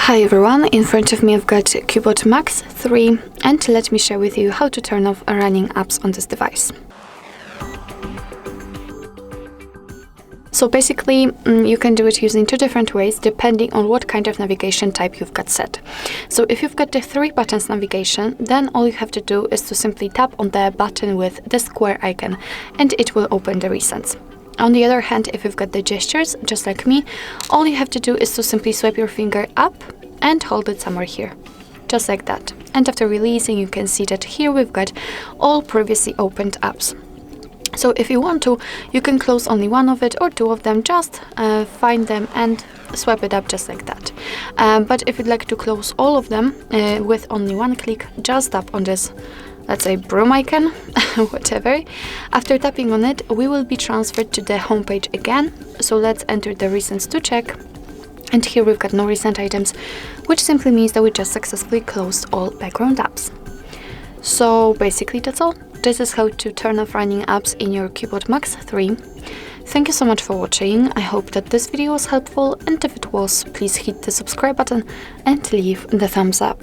Hi everyone, in front of me I've got CUBOT Max 3 and let me share with you how to turn off running apps on this device. So basically you can do it using two different ways depending on what kind of navigation type you've got set. So if you've got the 3 buttons navigation, then all you have to do is to simply tap on the button with the square icon and it will open the recents. On the other hand, if you've got the gestures, just like me, all you have to do is to simply swipe your finger up and hold it somewhere here, just like that. And after releasing, you can see that here we've got all previously opened apps. So if you want to, you can close only one of it or two of them, just find them and swipe it up just like that. But if you'd like to close all of them with only one click, just tap on this, let's say, broom icon, whatever. After tapping on it, we will be transferred to the home page again. So let's enter the recents to check. And here we've got no recent items, which simply means that we just successfully closed all background apps. So basically that's all. This is how to turn off running apps in your CUBOT Max 3. Thank you so much for watching. I hope that this video was helpful, and if it was, please hit the subscribe button and leave the thumbs up.